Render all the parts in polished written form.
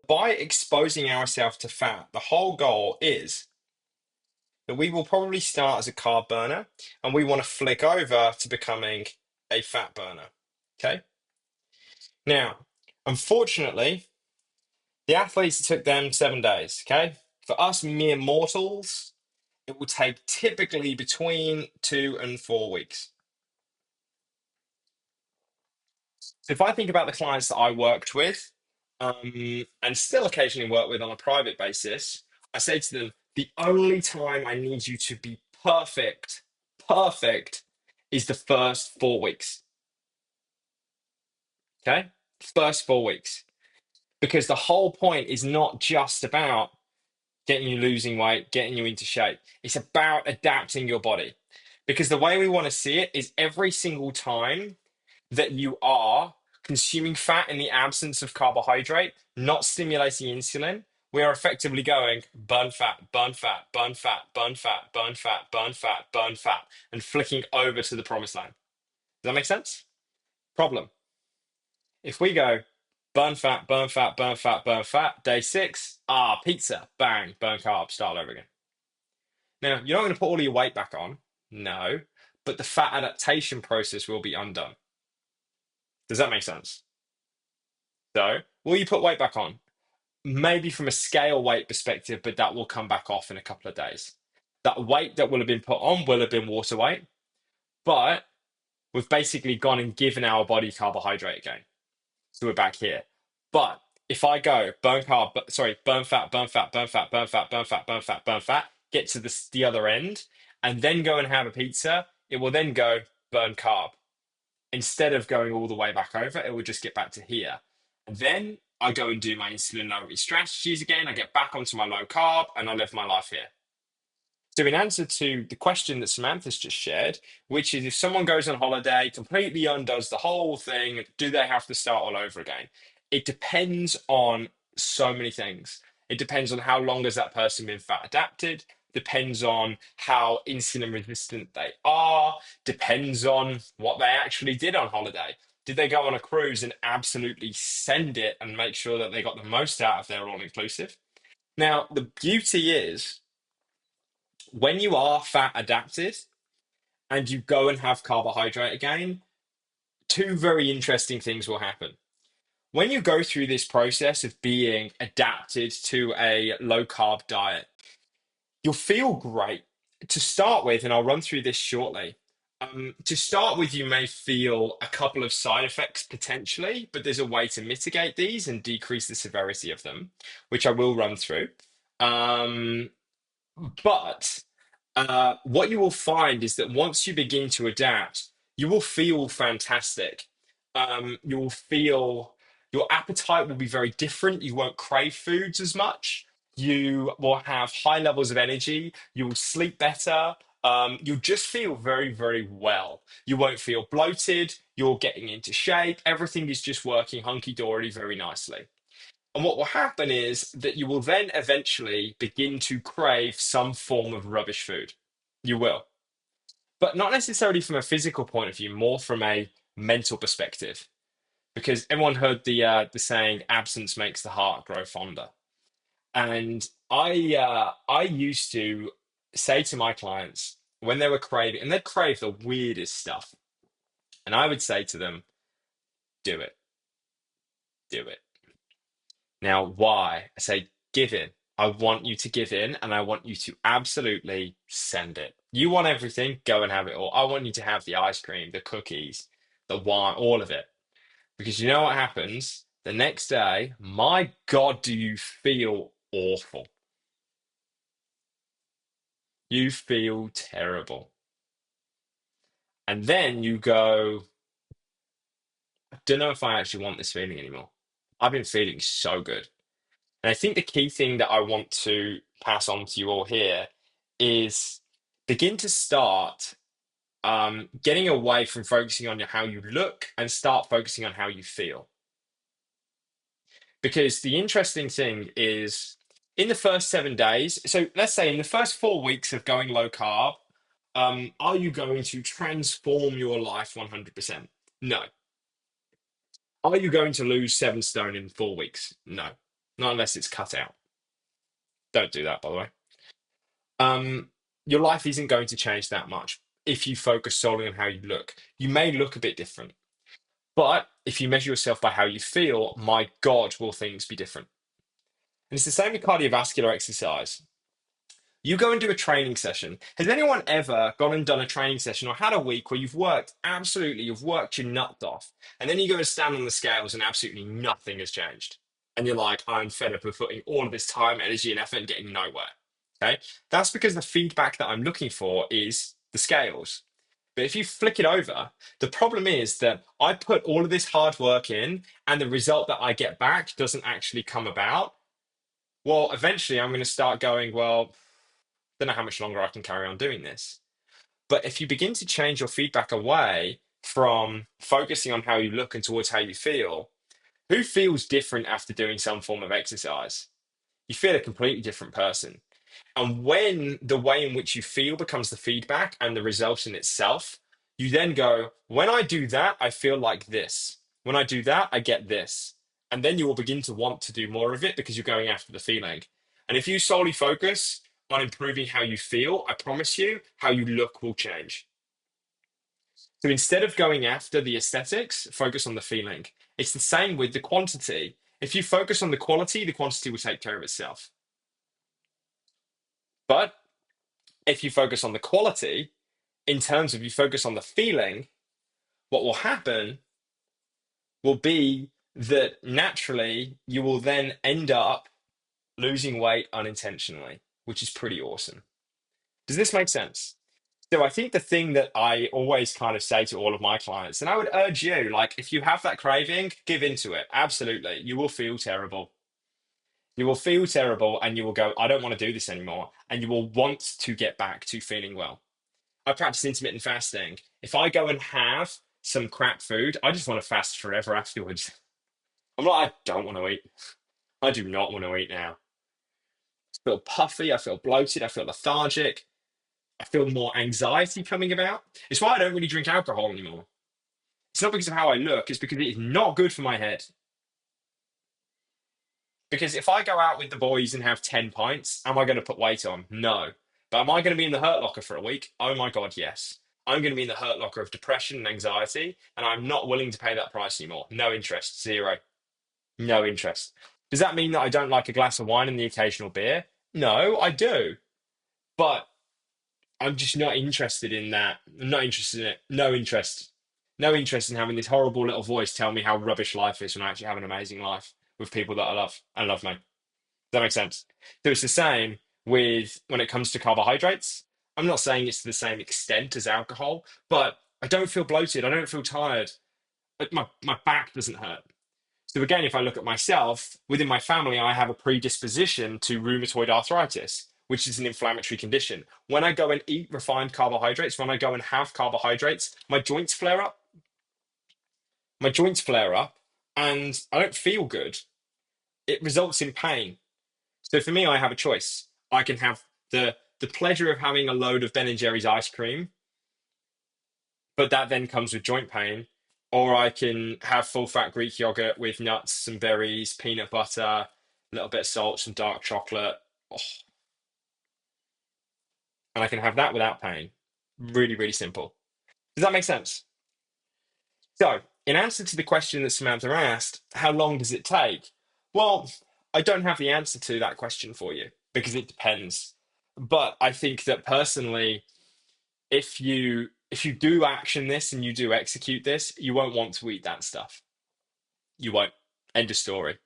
by exposing ourselves to fat, the whole goal is that we will probably start as a carb burner and we want to flick over to becoming a fat burner. Okay. Now, unfortunately, the athletes, it took them 7 days. Okay. For us mere mortals, it will take typically between 2 and 4 weeks. So if I think about the clients that I worked with, and still occasionally work with on a private basis, I say to them, the only time I need you to be perfect, is the first 4 weeks. Okay? First 4 weeks. Because the whole point is not just about getting you losing weight, getting you into shape. It's about adapting your body. Because the way we want to see it is every single time that you are consuming fat in the absence of carbohydrate, not stimulating insulin, we are effectively going burn fat, burn fat, burn fat, burn fat, burn fat, burn fat, burn fat, and flicking over to the promised land. Does that make sense? Problem. If we go burn fat, burn fat, burn fat, burn fat, day 6, pizza, bang, burn carbs, start over again. Now, you're not going to put all of your weight back on, no, but the fat adaptation process will be undone. Does that make sense? So, will you put weight back on? Maybe from a scale weight perspective, but that will come back off in a couple of days. That weight that will have been put on will have been water weight, but we've basically gone and given our body carbohydrate again. So we're back here. But if I go burn fat, burn fat, burn fat, burn fat, burn fat, burn fat, burn fat, get to the other end, and then go and have a pizza, it will then go burn carb. Instead of going all the way back over, it will just get back to here. And then I go and do my insulin lowering strategies again. I get back onto my low carb and I live my life here. So, in answer to the question that Samantha's just shared, which is if someone goes on holiday, completely undoes the whole thing, do they have to start all over again? It depends on so many things. It depends on how long has that person been fat adapted, depends on how insulin resistant they are, depends on what they actually did on holiday. Did they go on a cruise and absolutely send it and make sure that they got the most out of their all inclusive? Now, the beauty is when you are fat adapted and you go and have carbohydrate again, two very interesting things will happen. When you go through this process of being adapted to a low carb diet, you'll feel great to start with, and I'll run through this shortly. To start with, you may feel a couple of side effects potentially, but there's a way to mitigate these and decrease the severity of them, which I will run through. Um, but what you will find is that once you begin to adapt, you will feel fantastic. You will feel your appetite will be very different. You won't crave foods as much. You will have high levels of energy. You will sleep better. You'll just feel very, very well. You won't feel bloated. You're getting into shape. Everything is just working hunky dory very nicely. And what will happen is that you will then eventually begin to crave some form of rubbish food. You will, but not necessarily from a physical point of view, more from a mental perspective. Because everyone heard the saying, "Absence makes the heart grow fonder." And I used to say to my clients when they were craving, and they'd crave the weirdest stuff, and I would say to them, "Do it, do it." Now, why? I say, give in. I want you to give in and I want you to absolutely send it. You want everything, go and have it all. I want you to have the ice cream, the cookies, the wine, all of it. Because you know what happens? The next day, my God, do you feel awful? You feel terrible. And then you go, I don't know if I actually want this feeling anymore. I've been feeling so good. And I think the key thing that I want to pass on to you all here is begin to start getting away from focusing on how you look and start focusing on how you feel. Because the interesting thing is in the first 7 days, so let's say in the first 4 weeks of going low carb, are you going to transform your life 100%? No. Are you going to lose 7 stone in 4 weeks? No. not unless it's cut out. Don't do that, by the way. Um, your life isn't going to change that much if you focus solely on how you look. You may look a bit different, but if you measure yourself by how you feel, my God, will things be different. And it's the same with cardiovascular exercise. You go and do a training session. Has anyone ever gone and done a training session or had a week where you've worked your nuts off, and then you go and stand on the scales and absolutely nothing has changed? And you're like, I'm fed up of putting all of this time, energy, and effort and getting nowhere. Okay. That's because the feedback that I'm looking for is the scales. But if you flick it over, the problem is that I put all of this hard work in and the result that I get back doesn't actually come about. Well, eventually I'm going to start going, well, don't know how much longer I can carry on doing this. But if you begin to change your feedback away from focusing on how you look and towards how you feel, who feels different after doing some form of exercise? You feel a completely different person. And when the way in which you feel becomes the feedback and the result in itself, you then go, when I do that, I feel like this. When I do that, I get this. And then you will begin to want to do more of it because you're going after the feeling. And if you solely focus on improving how you feel, I promise you, how you look will change. So instead of going after the aesthetics, focus on the feeling. It's the same with the quantity. If you focus on the quantity will take care of itself. But if you focus on the quality, in terms of you focus on the feeling, what will happen will be that naturally you will then end up losing weight unintentionally, which is pretty awesome. Does this make sense? So I think the thing that I always kind of say to all of my clients, and I would urge you, like if you have that craving, give into it. Absolutely. You will feel terrible. You will feel terrible and you will go, I don't want to do this anymore. And you will want to get back to feeling well. I practice intermittent fasting. If I go and have some crap food, I just want to fast forever afterwards. I'm like, I don't want to eat. I do not want to eat now. I feel puffy. I feel bloated. I feel lethargic. I feel more anxiety coming about. It's why I don't really drink alcohol anymore. It's not because of how I look, it's because it is not good for my head. Because if I go out with the boys and have 10 pints, am I going to put weight on? No. But am I going to be in the hurt locker for a week? Oh my God, yes. I'm going to be in the hurt locker of depression and anxiety, and I'm not willing to pay that price anymore. No interest, zero. No interest. Does that mean that I don't like a glass of wine and the occasional beer? No, I do. But I'm just not interested in that. I'm not interested in it. No interest. No interest in having this horrible little voice tell me how rubbish life is when I actually have an amazing life with people that I love and love me. Does that make sense? So it's the same with when it comes to carbohydrates. I'm not saying it's to the same extent as alcohol, but I don't feel bloated. I don't feel tired. Like my back doesn't hurt. So again, if I look at myself, within my family, I have a predisposition to rheumatoid arthritis, which is an inflammatory condition. When I go and eat refined carbohydrates, when I go and have carbohydrates, my joints flare up. My joints flare up and I don't feel good. It results in pain. So for me, I have a choice. I can have the pleasure of having a load of Ben and Jerry's ice cream, but that then comes with joint pain. Or I can have full fat Greek yogurt with nuts, some berries, peanut butter, a little bit of salt, some dark chocolate. Oh, and I can have that without pain. Really, really simple. Does that make sense? So, in answer to the question that Samantha asked, how long does it take? Well, I don't have the answer to that question for you because it depends. But I think that personally, if you do action this and you do execute this, you won't want to eat that stuff. You won't. End of story.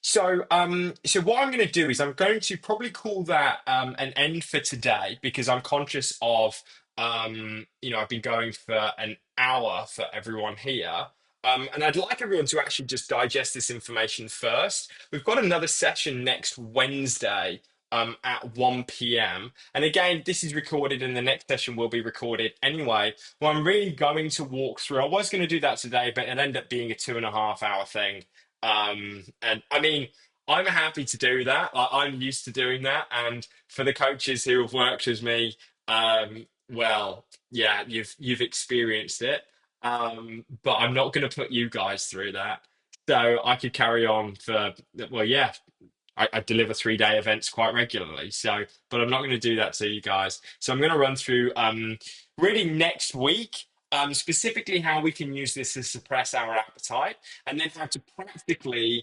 So what I'm going to do is I'm going to probably call that an end for today because I'm conscious of I've been going for an hour for everyone here. And I'd like everyone to actually just digest this information first. We've got another session next Wednesday at 1 p.m. And again, this is recorded and the next session will be recorded anyway. Well, I'm really going to walk through. I was going to do that today, but it ended up being a 2.5 hour thing. And I mean, I'm happy to do that. I'm used to doing that. And for the coaches who have worked with me, well, yeah, you've experienced it. But I'm not going to put you guys through that. So I could carry on for, well, yeah, I deliver 3 day events quite regularly. So, but I'm not going to do that to you guys. So I'm going to run through really next week, specifically how we can use this to suppress our appetite, and then how to practically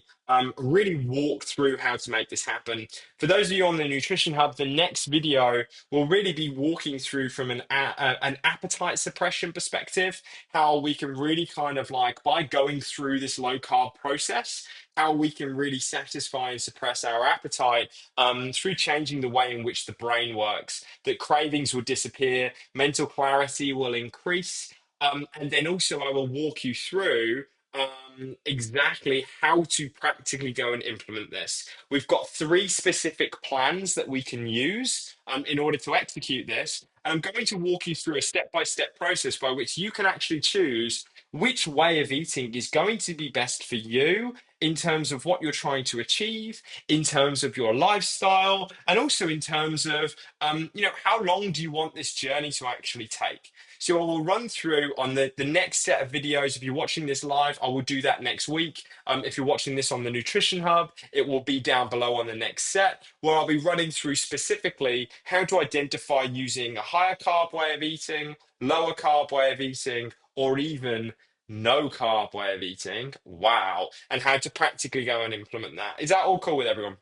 really walk through how to make this happen. For those of you on the Nutrition Hub, the next video will really be walking through from an appetite suppression perspective, how we can really kind of like, by going through this low carb process, how we can really satisfy and suppress our appetite through changing the way in which the brain works, that cravings will disappear, mental clarity will increase. And then also, I will walk you through exactly how to practically go and implement this. We've got 3 specific plans that we can use in order to execute this. And I'm going to walk you through a step-by-step process by which you can actually choose which way of eating is going to be best for you in terms of what you're trying to achieve, in terms of your lifestyle, and also in terms of, how long do you want this journey to actually take? So I will run through on the next set of videos. If you're watching this live, I will do that next week. If you're watching this on the Nutrition Hub, it will be down below on the next set, where I'll be running through specifically how to identify using a higher carb way of eating, lower carb way of eating, or even no carb way of eating. Wow. And how to practically go and implement that. Is that all cool with everyone?